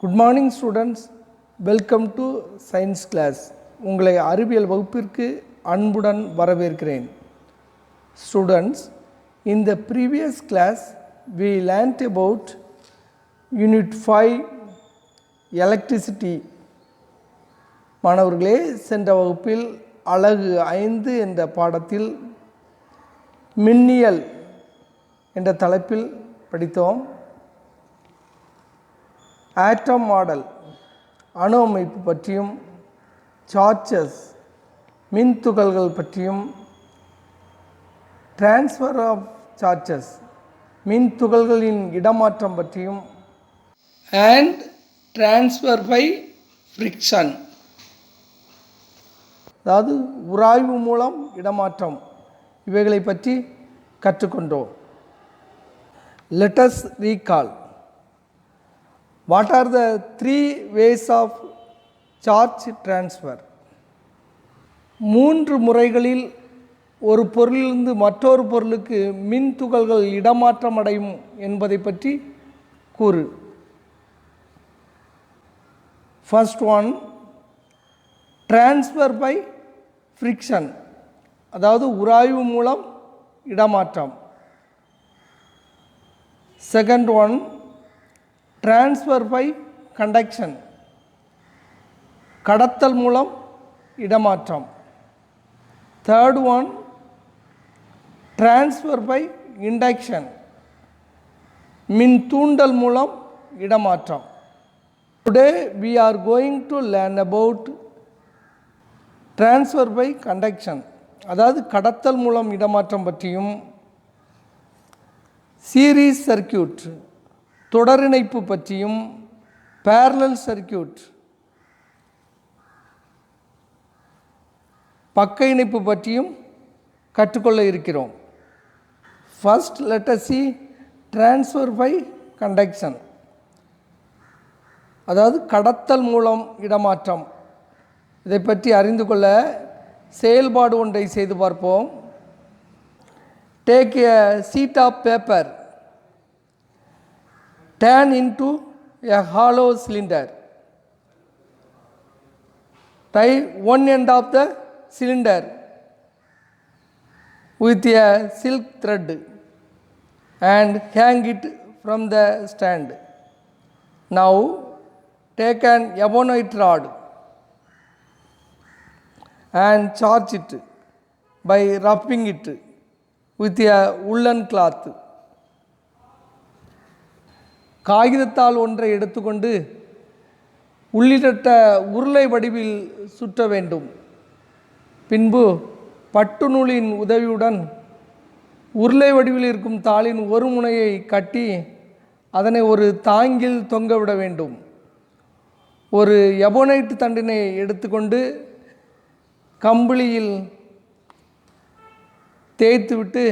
Good morning students, welcome to science class. உங்களை அறிவியல் வகுப்பிற்கு அன்புடன் வரவேற்கிறேன். Students, in the previous class we learnt about unit 5 electricity. மாணவர்களே, சென்ற வகுப்பில் அலகு 5 என்ற பாடத்தில் மின்னியல் என்ற தலைப்பில் படித்தோம். ஆட்டம் மாடல், அணு அமைப்பு பற்றியும், சார்ஜஸ் மின்துகள்கள் பற்றியும், டிரான்ஸ்ஃபர் ஆஃப் சார்ஜஸ் மின்துகள்களின் இடமாற்றம் பற்றியும், அண்ட் டிரான்ஸ்ஃபர் பை ஃப்ரிக்ஷன் அதாவது உராய்வு மூலம் இடமாற்றம், இவைகளை பற்றி கற்றுக்கொண்டோம். Let us recall. What are the three ways of charge transfer? 3 முறைகளில் ஒரு பொருளிலிருந்து மற்றொரு பொருளுக்கு மின் துகள்கள் இடமாற்றம் அடையும் என்பதை பற்றி கூறு. First one, transfer by friction, அதாவது உராய்வு மூலம் இடமாற்றம். Second one, transfer by conduction, கடத்தல் மூலம் இடமாற்றம். Third one, transfer by induction, மின் தூண்டல் மூலம் இடமாற்றம். Today we are going to learn about transfer by conduction, அதாவது கடத்தல் மூலம் இடமாற்றம் பற்றியும், சீரீஸ் சர்க்யூட் தொடரிணைப்பு பற்றியும், பேரலல் சர்க்யூட் பக்க இணைப்பு பற்றியும் கற்றுக்கொள்ள இருக்கிறோம். First let us see transfer by conduction, அதாவது கடத்தல் மூலம் இடமாற்றம். இதை பற்றி அறிந்து கொள்ள செயல்பாடு ஒன்றை செய்து பார்ப்போம். Take a sheet of paper, turn into a hollow cylinder. Tie one end of the cylinder with a silk thread and hang it from the stand. Now take an ebonite rod and charge it by wrapping it with a woolen cloth. காகிதத்தால் ஒன்றை எடுத்துக்கொண்டு உள்ளிட்ட உருளை வடிவில் சுற்ற வேண்டும். பின்பு பட்டு நூலின் உதவியுடன் உருளை வடிவில் இருக்கும் தாளின் ஒரு முனையை கட்டி அதனை ஒரு தாங்கில் தொங்கவிட வேண்டும். ஒரு எபோனைட் தண்டினை எடுத்துக்கொண்டு கம்பிளியில் தேய்த்துவிட்டு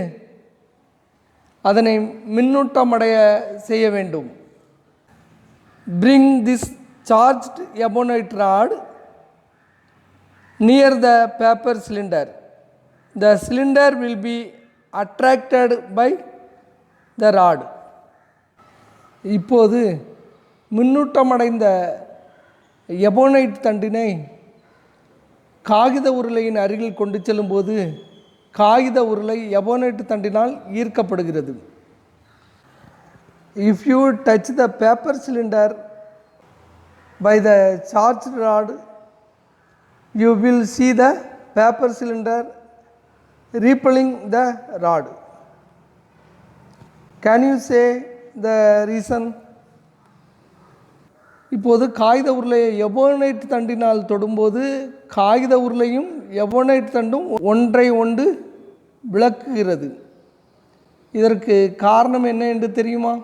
அதனை மின்னூட்டமடைய செய்ய வேண்டும். Bring this charged ebonite rod near the paper cylinder. The cylinder will be attracted by the rod. இப்போது மின்னூட்டமடைந்த எபோனைட் தண்டினை காகித உருளையின் அருகில் கொண்டு செல்லும்போது காகித உருளை ebonite தண்டினால் ஈர்க்கப்படுகிறது. If you touch the paper cylinder by the charged rod, you will see the paper cylinder repelling the rod. Can you say the reason? இப்போது காகித உருளையை எபோனைட் தண்டினால் தொடும்போது காகித உருளையும் எபோனைட் தண்டும் ஒன்றை ஒன்று விளக்குகிறது. இதற்கு காரணம் என்ன என்று தெரியுமா?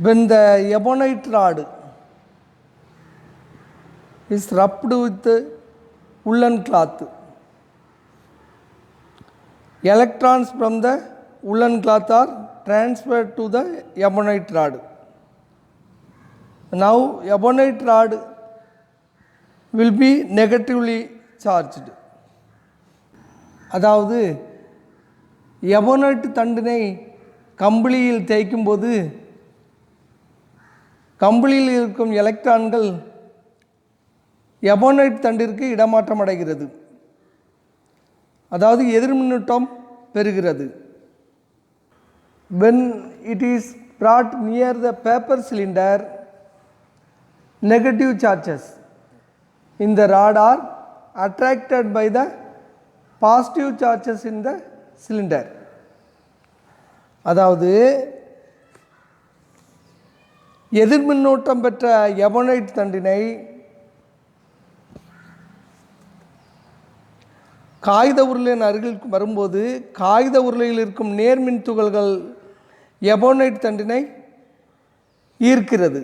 When the ebonite rod is rubbed with woolen cloth, electrons from the woolen cloth are transferred to the ebonite rod. Now ebonite rod will be negatively charged. அதாவது எபோனைட் தண்டினை கம்பிளியில் தேய்க்கும்போது கம்பளியில் இருக்கும் எலக்ட்ரான்கள் எபோனைட் தண்டிற்கு இடமாற்றம் அடைகிறது, அதாவது எதிர்மின்னூட்டம் பெறுகிறது. When it is brought near the paper cylinder, negative charges in the rod are attracted by the positive charges in the cylinder. அதாவது எதிர்மின்னூட்டம் பெற்ற ebonite தண்டினை காகித உருளையின் அருகில் வரும்போது காகித உருளையில் இருக்கும் நேர்மின் துகள்கள் எபோனைட் தண்டினை ஈர்க்கிறது.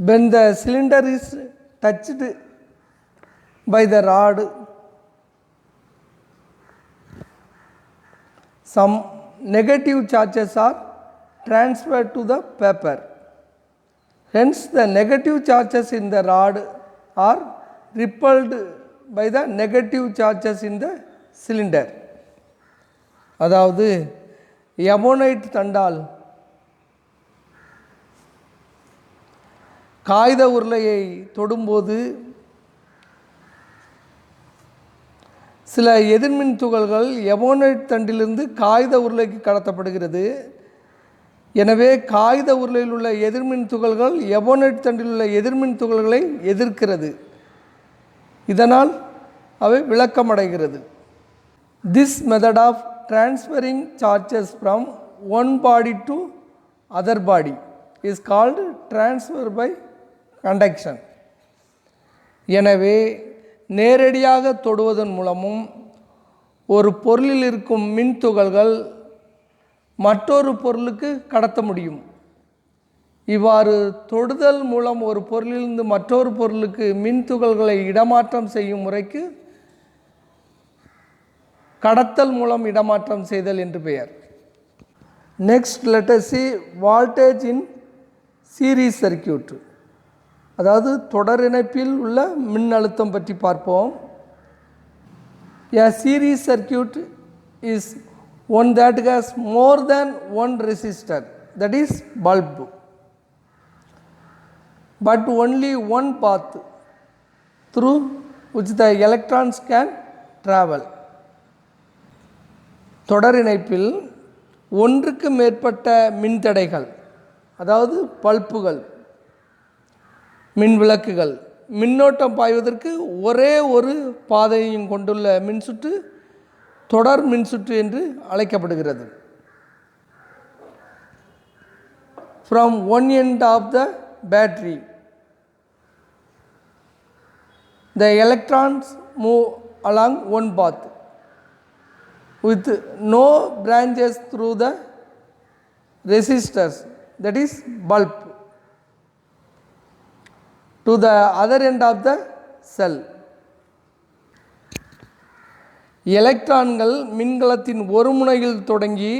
When the cylinder is touched by the rod, some negative charges are transferred to the paper. Hence, the negative charges in the rod are repelled by the negative charges in the cylinder. அதாவது ebonite தண்டால் காகித உருளையை தொடும்போது சில எதிர்மின் துகள்கள் ebonite தண்டிலிருந்து காகித உருளைக்கு கடத்தப்படுகிறது. எனவே காகித உருளையில் உள்ள எதிர்மின் துகள்கள் எபோனைட் தண்டில் உள்ள எதிர்மின் துகள்களை எதிர்க்கிறது. இதனால் அவை விளக்கமடைகிறது. This method of transferring charges from one body to other body is called transfer by conduction. எனவே நேரடியாக தொடுவதன் மூலமும் ஒரு பொருளில் இருக்கும் மின் துகள்கள் மற்றொரு பொருளுக்கு கடத்த முடியும். இவ்வாறு தொடுதல் மூலம் ஒரு பொருளிலிருந்து மற்றொரு பொருளுக்கு மின் துகள்களை இடமாற்றம் செய்யும் முறைக்கு கடத்தல் மூலம் இடமாற்றம் செய்தல் என்று பெயர். Next let us see voltage in series circuit. அதாவது தொடர் இணைப்பில் உள்ள மின்னழுத்தம் பற்றி பார்ப்போம். A series circuit is one that has more than one resistor, that is bulb, but only one path through which the electrons can travel. தொடர் இணைப்பில் ஒன்றுக்கு மேற்பட்ட மின்தடைகள், அதாவது பல்புகள், மின் விளக்குகள், மின்னோட்டம் பாய்வதற்கு ஒரே ஒரு பாதையையும் கொண்டுள்ள மின்சுற்று தொடர் மின்சுற்று என்று அழைக்கப்படுகிறது. From one end of the battery, the electrons move along one path with no branches through the resistors, that is bulb, to the other end of the cell. எலக்ட்ரான்கள் மின்கலத்தின் ஒரு முனையில் தொடங்கி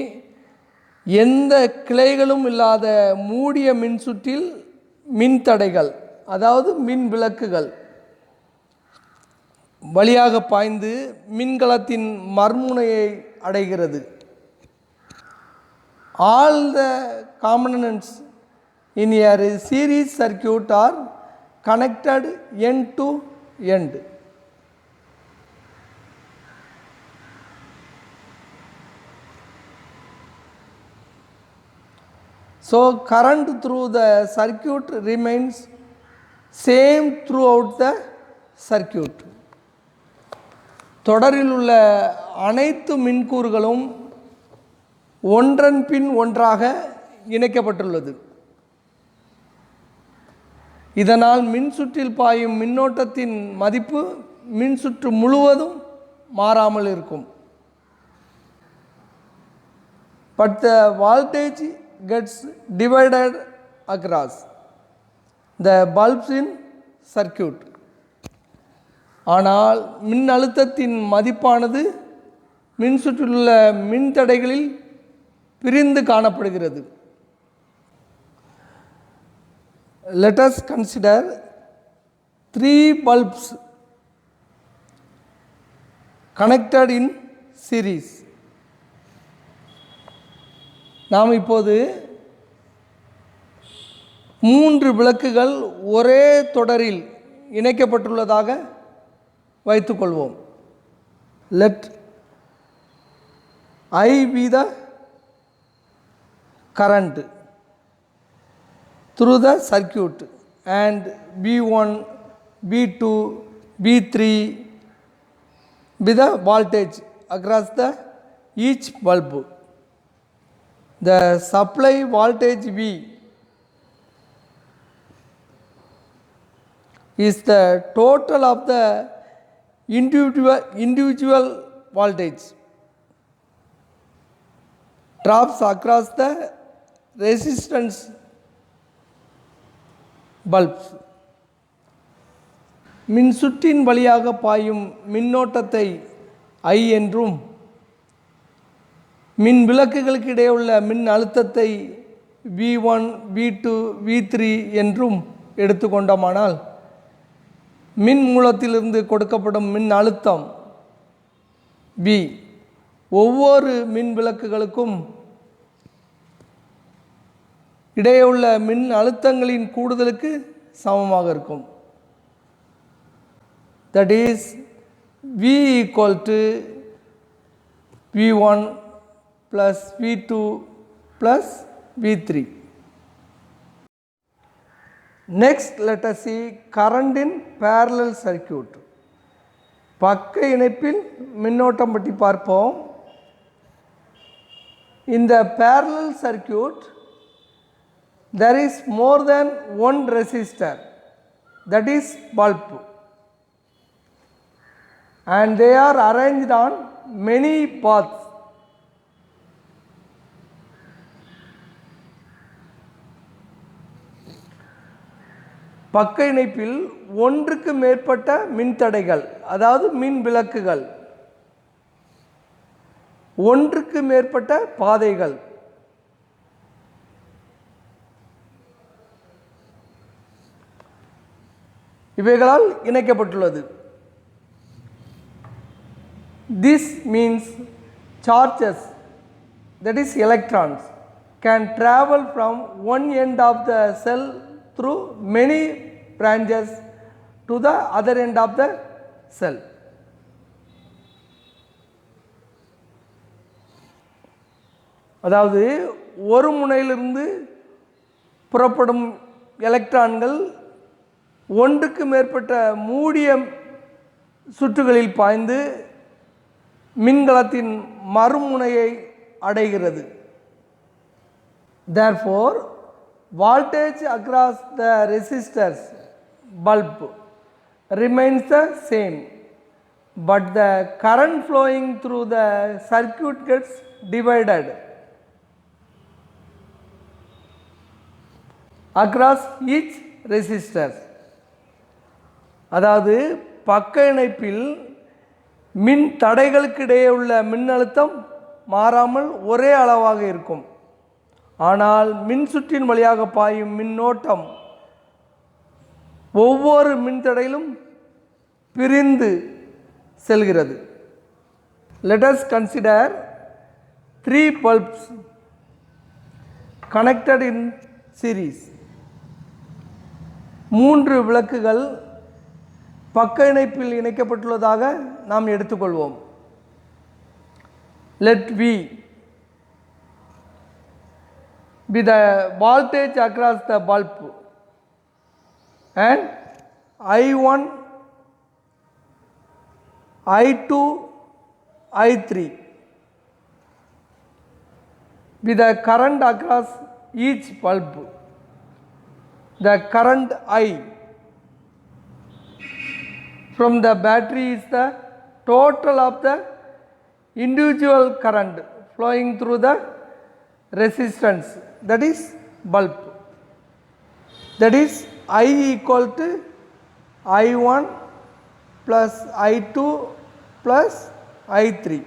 எந்த கிளைகளும் இல்லாத மூடிய மின்சுற்றில் மின்தடைகள், அதாவது மின் விளக்குகள் வழியாக பாய்ந்து மின்கலத்தின் மறுமுனையை அடைகிறது. All the components in a series circuit are connected end to end. So current through the circuit remains same throughout the circuit. தொடரில் உள்ள அனைத்து மின்கூறுகளும் ஒன்றன் பின் ஒன்றாக இணைக்கப்பட்டுள்ளது. இதனால் மின்சுற்றில் பாயும் மின்னோட்டத்தின் மதிப்பு மின்சுற்று முழுவதும் மாறாமல் இருக்கும். But the voltage gets divided across the bulbs in circuit. ஆனால் மின்னழுத்தத்தின் மதிப்பானது மின்சுற்றிலுள்ள மின்தடைகளில் பிரிந்து காணப்படுகிறது. Let us consider 3 bulbs connected in series. நாம் இப்போது 3 விளக்குகள் ஒரே தொடரில் இணைக்கப்பட்டுள்ளதாக வைத்துக்கொள்வோம். Let I be the current through the circuit and V1, V2, V3 be the voltage across the each bulb. The supply voltage V is the total of the individual voltage drops across the resistance bulbs. மின்சுற்றின் வழியாக பாயும் மின்னோட்டத்தை I என்றும் மின் விளக்குகளுக்கு இடையே உள்ள மின் அழுத்தத்தை V1, V2, V3 என்றும் எடுத்துக்கொண்டோமானால் மின் மூலத்திலிருந்து கொடுக்கப்படும் மின் அழுத்தம் V ஒவ்வொரு மின் விளக்குகளுக்கும் இடையே உள்ள மின் அழுத்தங்களின் கூடுதலுக்கு சமமாக இருக்கும். That is V equal to V1 plus V2 plus V3. Next, let us see current in parallel circuit. பக்க இணைப்பில் மின்னோட்டம் பற்றி பார்ப்போம். In the parallel circuit, there is more than one resistor, that is bulb, and they are arranged on many paths. பக்க இணைப்பில் ஒன்றுக்கு மேற்பட்ட மின்தடைகள், அதாவது மின் விளக்குகள், ஒன்றுக்கு மேற்பட்ட பாதைகள், இவைகளால் இணைக்கப்பட்டுள்ளது. This means charges, that is electrons, can travel from one end of the cell through many branches to the other end of the cell. அதாவது ஒரு முனையிலிருந்து புறப்படும் எலக்ட்ரான்கள் ஒன்றுக்கு மேற்பட்ட மூடிய சுற்றுகளில் பாய்ந்து மின்கலத்தின் மறுமுனையை அடைகிறது. Therefore, voltage across the resistors bulb remains the same, but the current flowing through the circuit gets divided across each resistor. அதாவது பக்க இணைப்பில் மின் தடைகளுக்கு இடையே உள்ள மின்னழுத்தம் மாறாமல் ஒரே அளவாக இருக்கும். ஆனால் மின்சுற்றின் வழியாக பாயும் மின்னோட்டம் ஒவ்வொரு மின்தடையிலும் பிரிந்து செல்கிறது. Let us consider 3 bulbs connected in series. 3 விளக்குகள் பக்க இணைப்பில் இணைக்கப்பட்டுள்ளதாக நாம் எடுத்துக்கொள்வோம். Let V be the voltage across the bulb and I1, I2, I3 be the current across each bulb. The current I from the battery is the total of the individual current flowing through the resistance, that is bulb. That is I equal to I1 plus I2 plus I3.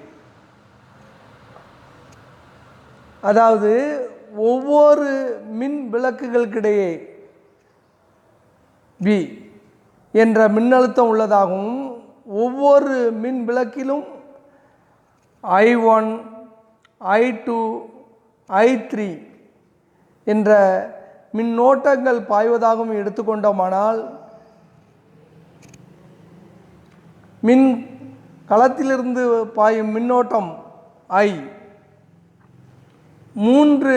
அதாவது ஒவ்வொரு மின் விளக்குகளுக்கிடையே V என்ற மின்னழுத்தம் உள்ளதாகவும் ஒவ்வொரு மின் விளக்கிலும் I1, I2, I3 என்ற மின்னோட்டங்கள் பாய்வதாகவும் எடுத்துக்கொண்டோமானால் மின் களத்திலிருந்து பாயும் மின்னோட்டம் I 3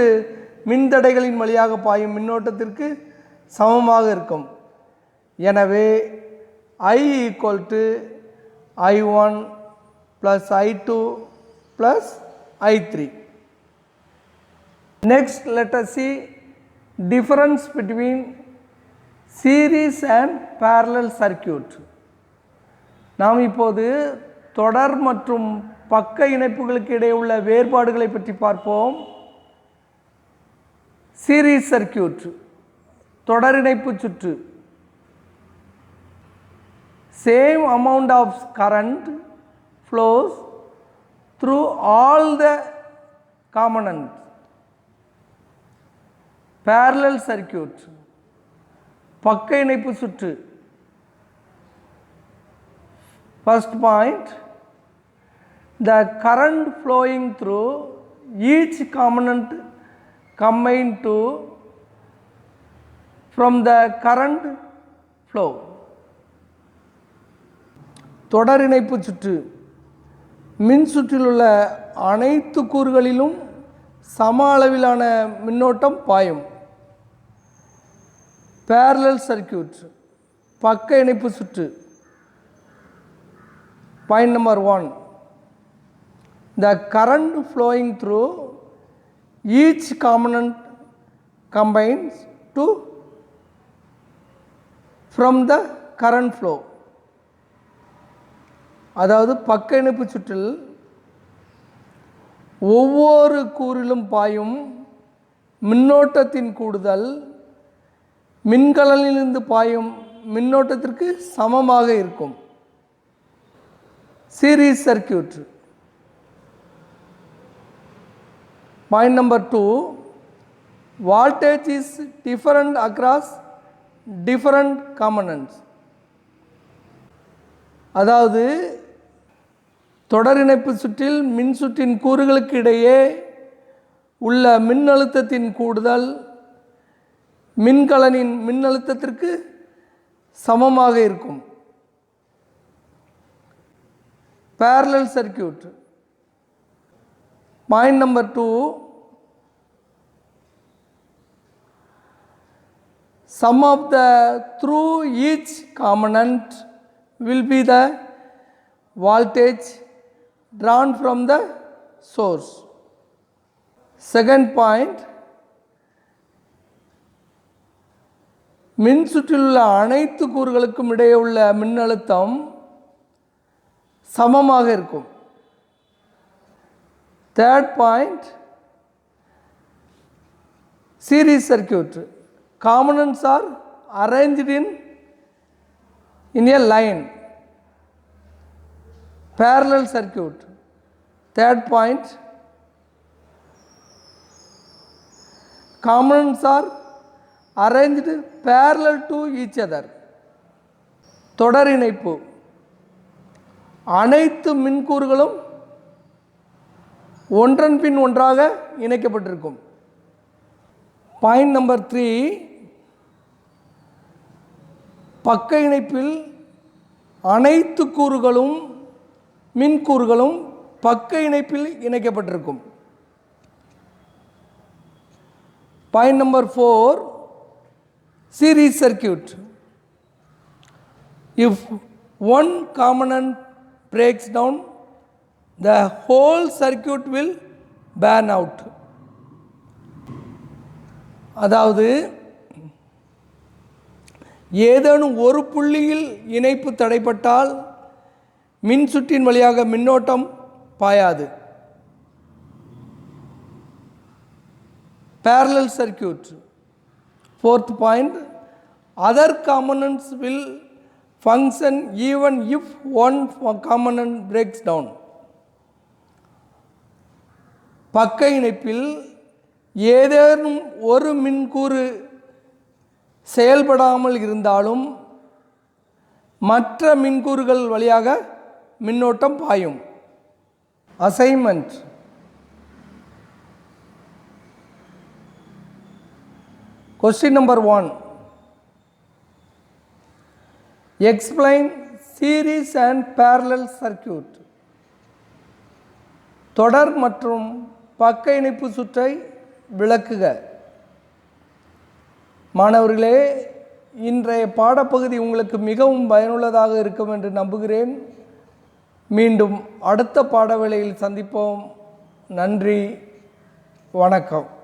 மின்தடைகளின் வழியாக பாயும் மின்னோட்டத்திற்கு சமமாக இருக்கும். எனவே I = I1 + I2 + I3. Next, let us see difference between series and parallel circuit. நாம் இப்போது தொடர் மற்றும் பக்க இணைப்புகளுக்கு இடையே உள்ள வேறுபாடுகளை பற்றி பார்ப்போம். சீரிஸ் சர்க்யூட் தொடர் இணைப்பு சுற்று. Same amount of current flows through all the components. Parallel circuit பக்க இணைப்பு சுற்று. First point, the current flowing through each component combined to from the current flow. தொடர் இணைப்பு சுற்று மின் சுற்றில் உள்ள அனைத்து கூறுகளிலும் சம அளவிலான மின்னோட்டம் பாயும். Parallel circuit பக்க இணைப்பு சுற்று. Point number 1, the current flowing through each component combines to from the current flow. அதாவது பக்க இணைப்பு சுற்றில் ஒவ்வொரு கூறிலும் பாயும் மின்னோட்டத்தின் கூடுதல் மின்கலனிலிருந்து பாயும் மின்னோட்டத்திற்கு சமமாக இருக்கும். Series circuit. Point number 2, voltage is different across different components. அதாவது தொடர் இணைப்பு சுற்றில் மின் சுற்றின் கூறுகளுக்கு இடையே உள்ள மின்னழுத்தத்தின் கூடுதல் மின்கலனின் மின்னழுத்தத்திற்கு சமமாக இருக்கும். Parallel circuit. Point number 2, sum of the through each component will be the voltage drawn from the source. Second point, மின் சுற்றில் உள்ள அனைத்து கூறுகளுக்கும் இடையே உள்ள மின்னழுத்தம் சமமாக இருக்கும். Third point, series circuit. Components are arranged in a line. Parallel circuit. Third point, components are arranged parallel to each other. தொடர் இணைப்பு அனைத்து மின்கூறுகளும் ஒன்றன் பின் ஒன்றாக இணைக்கப்பட்டிருக்கும். பாயிண்ட் நம்பர் 3, பக்க இணைப்பில் அனைத்து கூறுகளும் மின்கூறுகளும் பக்க இணைப்பில் இணைக்கப்பட்டிருக்கும். Point number 4, series circuit. If one component breaks down, the whole circuit will burn out. அதாவது ஏதேனும் ஒரு புள்ளியில் இணைப்பு தடைப்பட்டால் மின் சுற்றின் வழியாக மின்னோட்டம் பாயாது. Parallel circuit. Fourth point, other components will function even if one component breaks down. பக்க இணைப்பில் ஏதேனும் ஒரு மின்கூறு செயல்படாமல் இருந்தாலும் மற்ற மின்கூறுகள் வழியாக மின்னோட்டம் பாயும். Assignment Question number 1. Explain series and parallel circuit. தொடர் மற்றும் பக்க இணைப்பு சுற்றை விளக்குக. மாணவர்களே, இன்றைய பாடப்பகுதி உங்களுக்கு மிகவும் பயனுள்ளதாக இருக்கும் என்று நம்புகிறேன். மீண்டும் அடுத்த பாடவேளையில் சந்திப்போம். நன்றி, வணக்கம்.